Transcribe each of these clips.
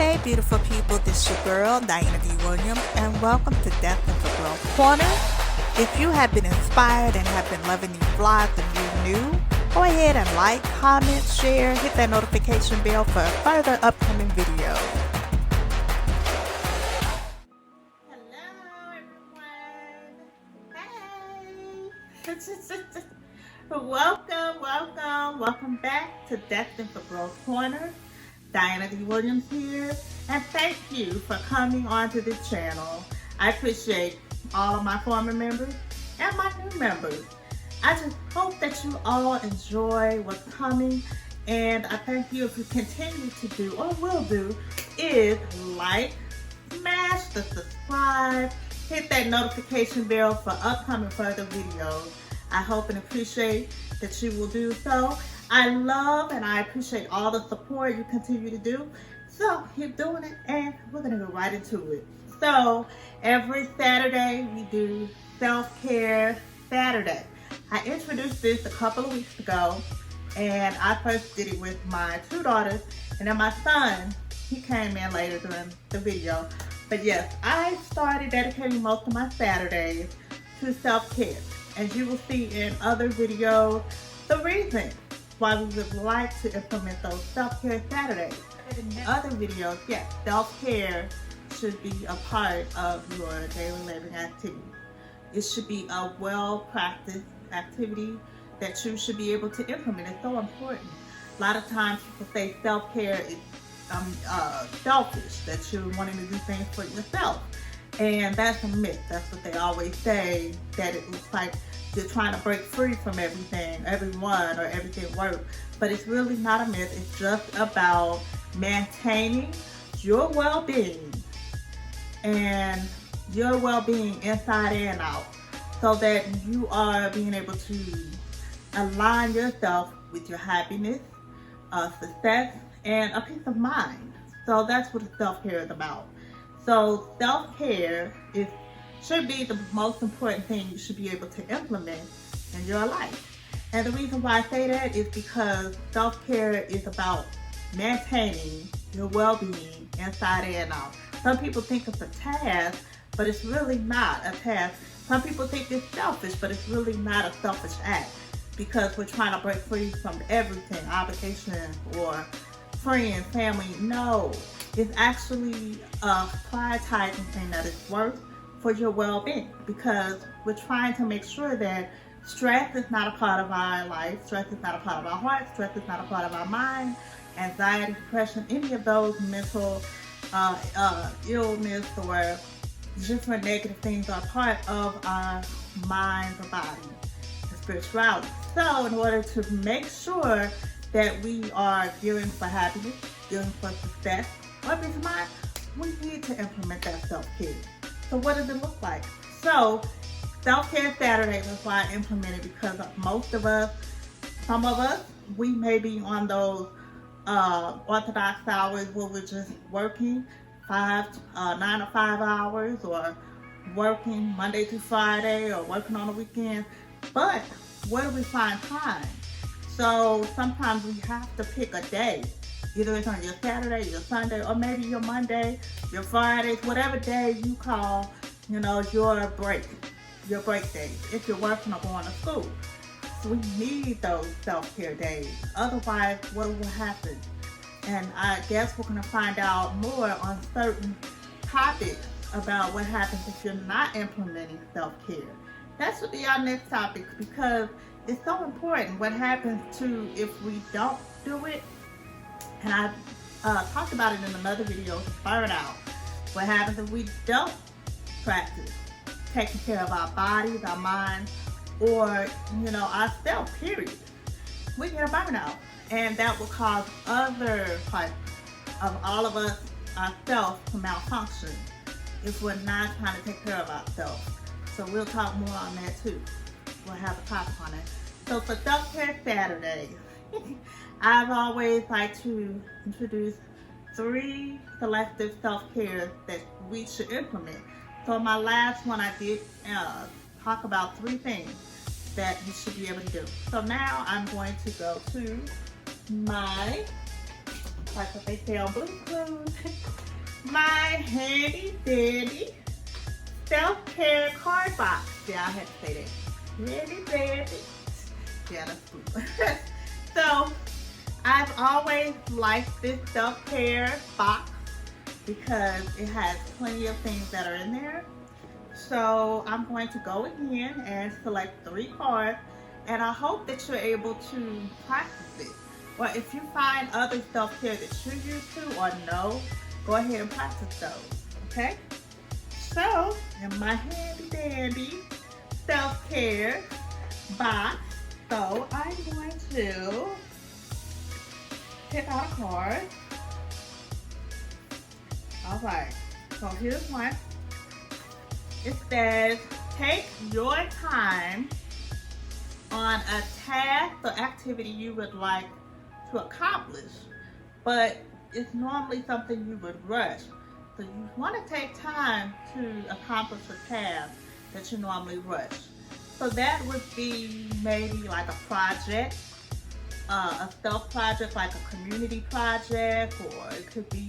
Hey beautiful people, this is your girl, Diana D. Williams, and welcome to Death in the Growth Corner. If you have been inspired and have been loving these vlogs and you're new, go ahead and like, comment, share, hit that notification bell for further upcoming videos. Hello everyone. Hey. Welcome back to Death in the Growth Corner. Diana D. Williams here, and thank you for coming onto the channel. I appreciate all of my former members and my new members. I just hope that you all enjoy what's coming, and I thank you if you continue to do, or will do, is like, smash the subscribe, hit that notification bell for upcoming further videos. I hope and appreciate that you will do so. I love and I appreciate all the support you continue to do. So keep doing it, and we're gonna go right into it. So every Saturday we do Self-Care Saturday. I introduced this a couple of weeks ago, and I first did it with my two daughters, and then my son, he came in later during the video. But yes, I started dedicating most of my Saturdays to self-care. As you will see in other videos, the reason why we would like to implement those self-care Saturdays. In other videos, yes, self-care should be a part of your daily living activity. It should be a well-practiced activity that you should be able to implement. It's so important. A lot of times people say self-care is selfish, that you're wanting to do things for yourself. And that's a myth. That's what they always say, that it looks like you're trying to break free from everything, everyone, or everything work. But it's really not a myth. It's just about maintaining your well-being and your well-being inside and out, so that you are being able to align yourself with your happiness, success, and a peace of mind. So that's what self-care is about. So self-care should be the most important thing you should be able to implement in your life. And the reason why I say that is because self-care is about maintaining your well-being inside and out. Some people think it's a task, but it's really not a task. Some people think it's selfish, but it's really not a selfish act, because we're trying to break free from everything, obligations or friends, family. No, it's actually a prioritizing thing that is worth for your well-being, because we're trying to make sure that stress is not a part of our life, stress is not a part of our heart, stress is not a part of our mind, anxiety, depression, any of those mental illness or different negative things are part of our mind or body and spirituality. So in order to make sure that we are gearing for happiness, gearing for success, or peace of mind, we need to implement that self-care. So what does it look like? So Self-Care Saturday was why I implemented, because most of us, some of us, we may be on those orthodox hours where we're just working 9 to 5 hours, or working Monday through Friday, or working on the weekends. But where do we find time? So sometimes we have to pick a day. Either it's on your Saturday, your Sunday, or maybe your Monday, your Fridays, whatever day you call, your break days, if you're working or going to school. So we need those self-care days. Otherwise, what will happen? And I guess we're going to find out more on certain topics about what happens if you're not implementing self-care. That should be our next topic, because it's so important what happens if we don't do it. And I talked about it in another video, burnout. What happens if we don't practice taking care of our bodies, our minds, or ourselves, period. We get a burnout, and that will cause other parts of all of us, ourselves, to malfunction if we're not trying to take care of ourselves. So we'll talk more on that too. We'll have a topic on it. So for Self-Care Saturdays, I've always liked to introduce 3 selective self-care that we should implement. So in my last one, I did talk about 3 things that you should be able to do. So now I'm going to go to my Like what they say on Blue Clues. My handy dandy self-care card box. Yeah, I had to say that. Handy dandy. Yeah, that's cool. So, I've always liked this self-care box because it has plenty of things that are in there. So I'm going to go in and select 3 cards, and I hope that you're able to practice it. Or if you find other self-care that you're used to or know, go ahead and practice those, okay? So, in my handy dandy self-care box, so I'm going to pick out a card. All right, so here's one. It says, take your time on a task or activity you would like to accomplish, but it's normally something you would rush. So you want to take time to accomplish a task that you normally rush. So that would be maybe like a project, a self project like a community project, or it could be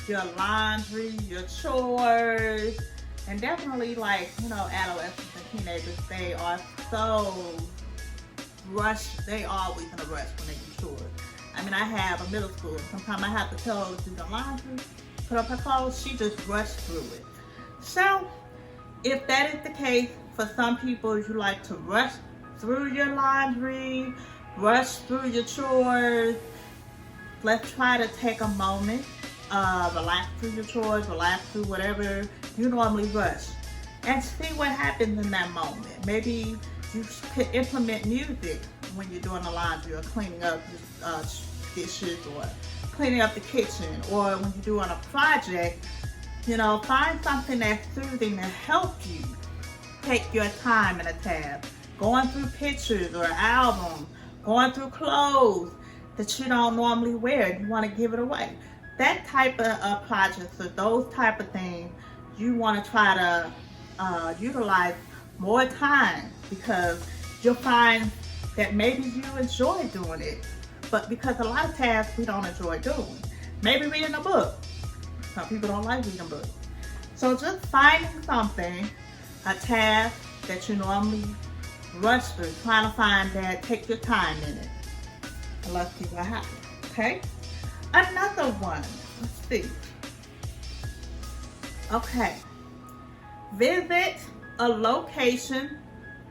your laundry, your chores, and definitely like, you know, adolescents and teenagers, they are so rushed. They always in a rush when they do chores. I mean, I have a middle school. Sometimes I have to tell her to do the laundry, put up her clothes. She just rushed through it. So if that is the case, for some people, you like to rush through your laundry, rush through your chores. Let's try to take a moment, relax through your chores, relax through whatever you normally rush, and see what happens in that moment. Maybe you could implement music when you're doing the laundry or cleaning up dishes or cleaning up the kitchen, or when you're doing a project, you know, find something that's soothing to help you take your time in a task. Going through pictures or albums, going through clothes that you don't normally wear and you want to give it away. That type of projects or those type of things, you want to try to utilize more time, because you'll find that maybe you enjoy doing it, but because a lot of tasks we don't enjoy doing. Maybe reading a book. Some people don't like reading books. So just finding something, a task that you normally rush through, trying to find that, take your time in it. And let's see what happens, okay? Another one, let's see. Okay, visit a location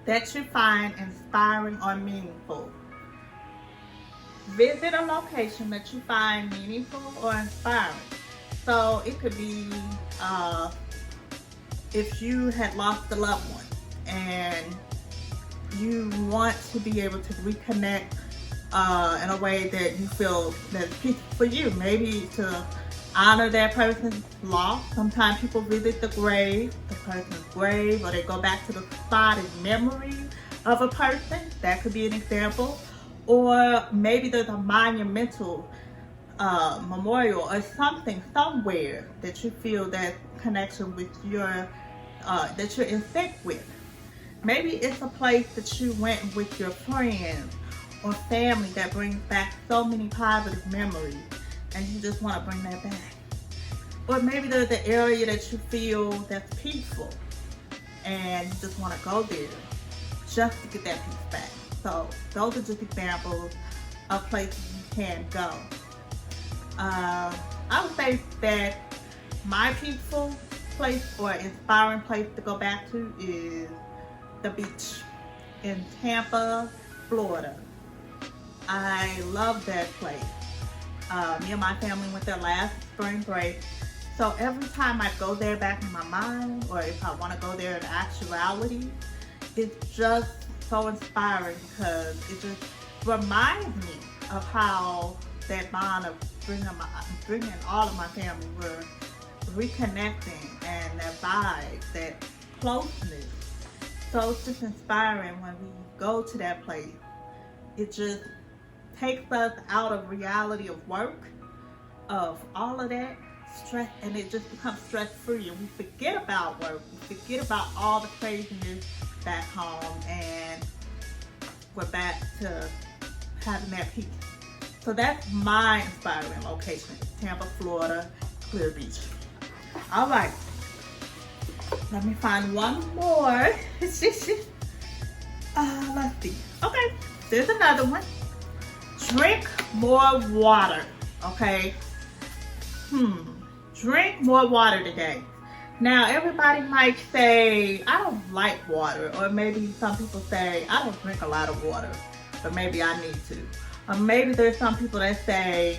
that you find inspiring or meaningful. Visit a location that you find meaningful or inspiring. So it could be if you had lost a loved one and you want to be able to reconnect in a way that you feel that's peaceful for you. Maybe to honor that person's loss. Sometimes people visit the person's grave, or they go back to the spot in memory of a person. That could be an example. Or maybe there's a monumental memorial or something somewhere that you feel that connection with your, that you're in sync with. Maybe it's a place that you went with your friends or family that brings back so many positive memories, and you just want to bring that back. Or maybe there's an area that you feel that's peaceful and you just want to go there just to get that peace back. So those are just examples of places you can go. I would say that my peaceful place or inspiring place to go back to is the beach in Tampa, Florida. I love that place. Me and my family went there last spring break. So every time I go there back in my mind, or if I want to go there in actuality, it's just so inspiring because it just reminds me of how that bond of bringing all of my family were reconnecting, and that vibe, that closeness. So it's just inspiring when we go to that place. It just takes us out of reality of work, of all of that stress, and it just becomes stress-free, and we forget about work, we forget about all the craziness back home, and we're back to having that peace. So that's my inspiring location, Tampa, Florida, Clear Beach. All right, let me find one more. Let's see. Okay, there's another one. Drink more water, okay? Drink more water today. Now, everybody might say, I don't like water, or maybe some people say, I don't drink a lot of water, but maybe I need to. Or maybe there's some people that say,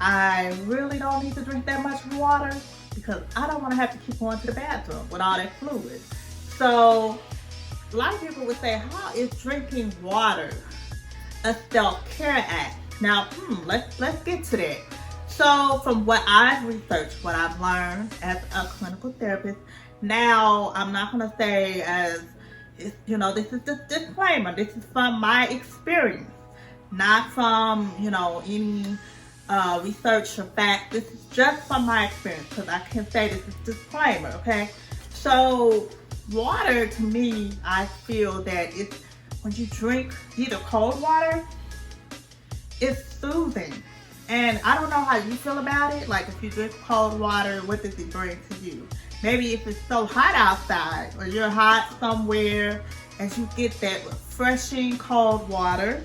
I really don't need to drink that much water because I don't want to have to keep going to the bathroom with all that fluid. So, a lot of people would say, how is drinking water a self-care act? Now, let's get to that. So from what I've researched, what I've learned as a clinical therapist, now I'm not going to say as, you know, this is just disclaimer. This is from my experience, not from, you know, any research or fact. This is just from my experience because I can say this is disclaimer, okay? So water, to me, I feel that it's, when you drink either cold water, it's soothing. And I don't know how you feel about it. Like if you drink cold water, what does it bring to you? Maybe if it's so hot outside or you're hot somewhere and you get that refreshing cold water,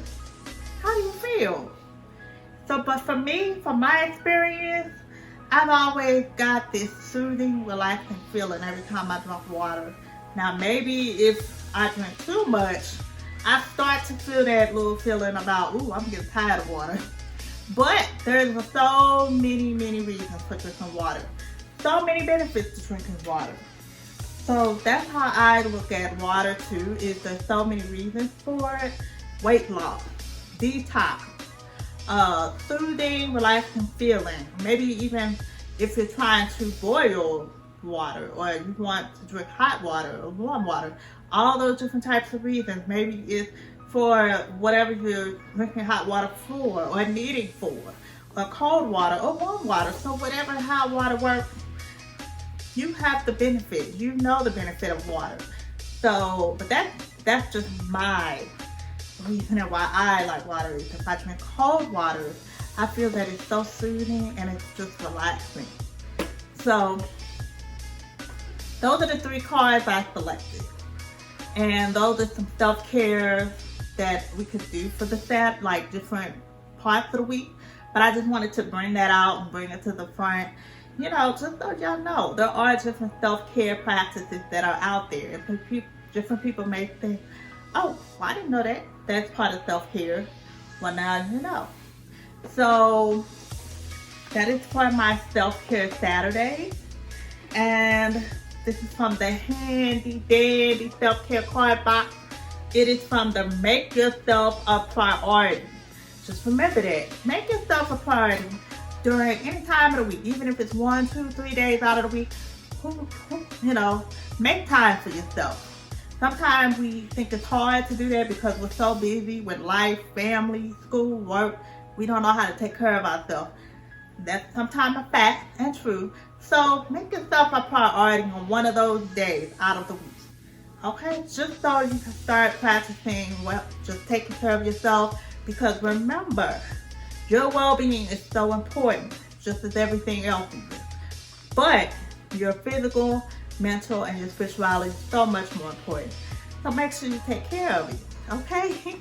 how do you feel? So, but for me, from my experience, I've always got this soothing, relaxing feeling every time I drink water. Now maybe if I drink too much, I start to feel that little feeling about, ooh, I'm getting tired of water. But there's so many reasons for drinking water. So many benefits to drinking water. So that's how I look at water too, is there's so many reasons for it. Weight loss, detox, soothing, relaxing feeling. Maybe even if you're trying to boil water or you want to drink hot water or warm water, all those different types of reasons. Maybe it's for whatever you're drinking hot water for or needing for, or cold water or warm water. So whatever how water works, you have the benefit. You know the benefit of water. So, but that's just my reason why I like water. Is if I drink cold water, I feel that it's so soothing and it's just relaxing. So those are the 3 cards I selected. And those are some self-care that we could do for the set, like different parts of the week. But I just wanted to bring that out and bring it to the front, you know, just so y'all know there are different self-care practices that are out there. And different people may think, oh, well, I didn't know that. That's part of self-care. Well, now you know. So that is for my self-care Saturday. And this is from the handy dandy self-care card box. It is from the Make Yourself a Priority. Just remember that. Make yourself a priority during any time of the week, even if it's 1, 2, 3 days out of the week. You know, make time for yourself. Sometimes we think it's hard to do that because we're so busy with life, family, school, work. We don't know how to take care of ourselves. That's sometimes a fact and true. So make yourself a priority on one of those days out of the week. Okay, just so you can start practicing, well, just taking care of yourself, because remember, your well-being is so important, just as everything else is. But your physical, mental, and your spirituality is so much more important. So make sure you take care of it, okay?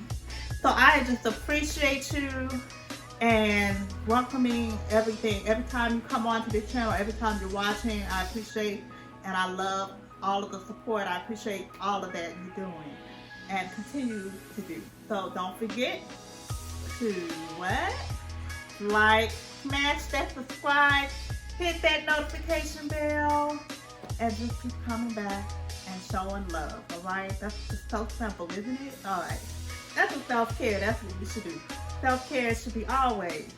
So I just appreciate you and welcoming everything. Every time you come onto this channel, every time you're watching, I appreciate and I love all of the support. I appreciate all of that you're doing and continue to do. So don't forget to like, smash that subscribe, hit that notification bell, and just keep coming back and showing love. All right, that's just so simple, isn't it? All right, that's what self-care. That's what we should do. Self-care should be always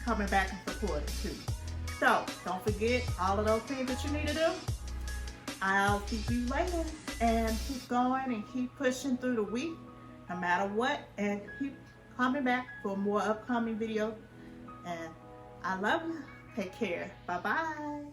coming back and supporting too. So don't forget all of those things that you need to do. I'll see you later, and keep going and keep pushing through the week no matter what, and keep coming back for more upcoming videos. And I love you. Take care. Bye-bye.